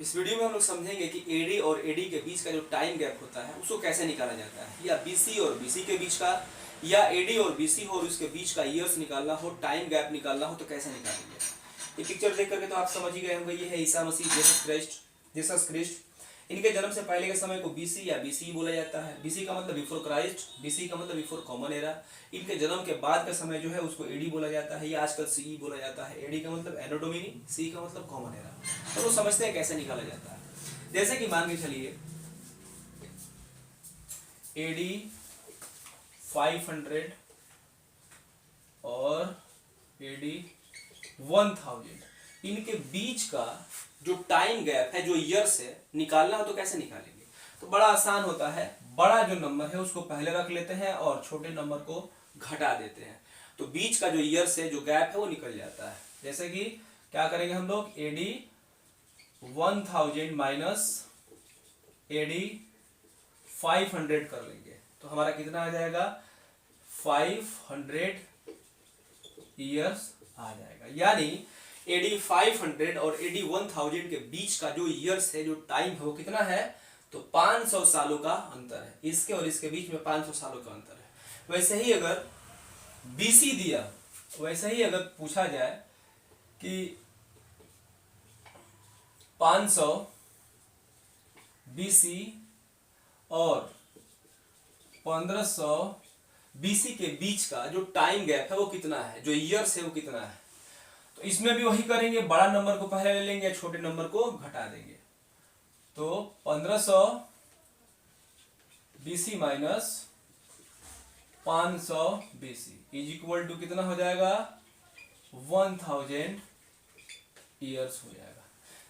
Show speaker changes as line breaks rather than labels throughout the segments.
इस वीडियो में हम लोग समझेंगे कि एडी और एडी के बीच का जो टाइम गैप होता है उसको कैसे निकाला जाता है, या बीसी और बीसी के बीच का, या एडी और बीसी हो और उसके बीच का ईयर्स निकालना हो, टाइम गैप निकालना हो तो कैसे निकालेंगे। ये पिक्चर देख करके तो आप समझ ही गए होंगे, ये है ईसा मसीह जीसस क्राइस्ट। इनके जन्म से पहले के समय को बीसी या बीसी बोला जाता है। बीसी का मतलब बिफोर क्राइस्ट, बीसी का मतलब बिफोर कॉमन एरा। इनके जन्म के बाद का समय जो है उसको एडी बोला जाता है, या आजकल सीई बोला जाता है। एडी का मतलब एनो डोमिनी, सी का मतलब कॉमन एरा। तो वो समझते हैं कैसे निकाला जाता है। जैसे कि मान के चलिए एडी 500 और एडी 1000, इनके बीच का जो टाइम गैप है, जो ईयर्स है, निकालना हो तो कैसे निकालेंगे। तो बड़ा आसान होता है, बड़ा जो नंबर है उसको पहले रख लेते हैं और छोटे नंबर को घटा देते हैं, तो बीच का जो ईयर्स है, जो गैप है, वो निकल जाता है। जैसे कि क्या करेंगे हम लोग, एडी 1000 माइनस एडी 500 कर लेंगे, तो हमारा कितना आ जाएगा, 500 ईयर्स आ जाएगा। यानी एडी 500 और एडी 1000 के बीच का जो ईयर्स है, जो टाइम है, वो कितना है, तो 500 सालों का अंतर है। इसके और इसके बीच में 500 सालों का अंतर है। वैसे ही अगर बीसी दिया, वैसे ही अगर पूछा जाए कि 500 बीसी और 1500 बीसी के बीच का जो टाइम गैप है वो कितना है, जो ईयर्स है वो कितना है। तो इसमें भी वही करेंगे, बड़ा नंबर को पहले ले लेंगे, छोटे नंबर को घटा देंगे। तो 1500 BC minus 500 BC is equal to कितना हो जाएगा, 1000 ईयर्स हो जाएगा।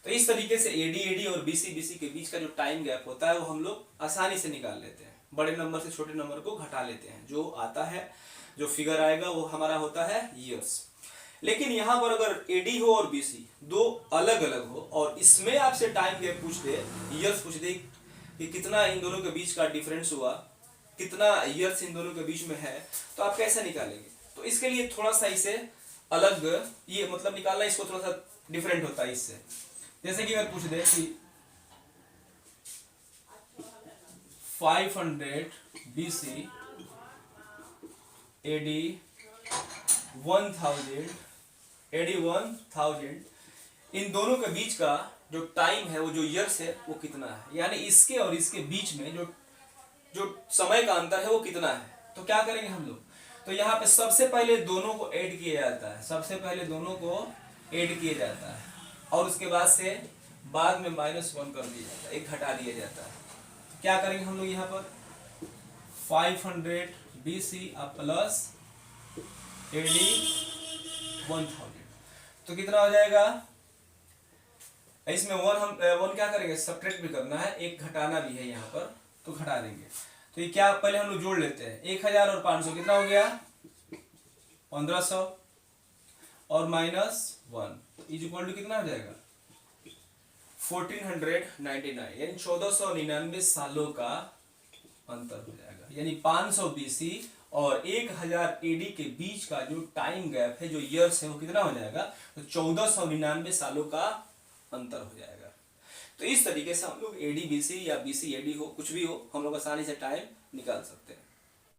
तो इस तरीके से एडी और बीसी के बीच का जो टाइम गैप होता है वो हम लोग आसानी से निकाल लेते हैं। बड़े नंबर से छोटे नंबर को घटा लेते हैं, जो आता है, जो फिगर आएगा वो हमारा होता है ईयर्स। लेकिन यहां पर अगर एडी हो और बीसी दो अलग अलग हो और इसमें आपसे टाइम गैप पूछ दे, ईयर्स पूछ दे कि कितना इन दोनों के बीच का डिफरेंस हुआ, कितना ईयर्स इन दोनों के बीच में है, तो आप कैसे निकालेंगे। तो इसके लिए थोड़ा सा इसे अलग, ये मतलब निकालना इसको थोड़ा सा डिफरेंट होता है इससे। जैसे कि अगर पूछ दे कि 500 बीसी एडी 1000 एडी 1000, इन दोनों के बीच का जो टाइम है, वो जो ईयर्स है, वो कितना है। यानी इसके और इसके बीच में जो समय का अंतर है वो कितना है। तो क्या करेंगे हम लोग, तो यहाँ पे सबसे पहले दोनों को ऐड किया जाता है, सबसे पहले दोनों को ऐड किया जाता है और उसके बाद से बाद में -1 कर दिया जाता है, एक घटा दिया जाता है। क्या करेंगे हम लोग यहाँ पर, 500 बीसी प्लस एडी 1000, तो कितना हो जाएगा। इसमें हम वन क्या करेंगे, सब्ट्रैक्ट भी करना है, एक घटाना भी है यहाँ पर, तो घटा देंगे। तो ये क्या, पहले हम लोग जोड़ लेते हैं, 1000 और 500 कितना हो गया, 1500 और -1 इज इक्वल टू कितना हो जाएगा, 1499, यानी 1499 सालों का अंतर हो जाएगा। यानी 500 बीसी और 1000 एडी के बीच का जो टाइम गैप है, जो ईयर्स है, वो कितना हो जाएगा, तो 1499 सालों का अंतर हो जाएगा। तो इस तरीके से हम लोग एडी बीसी या बीसी एडी हो, कुछ भी हो, हम लोग आसानी से टाइम निकाल सकते हैं।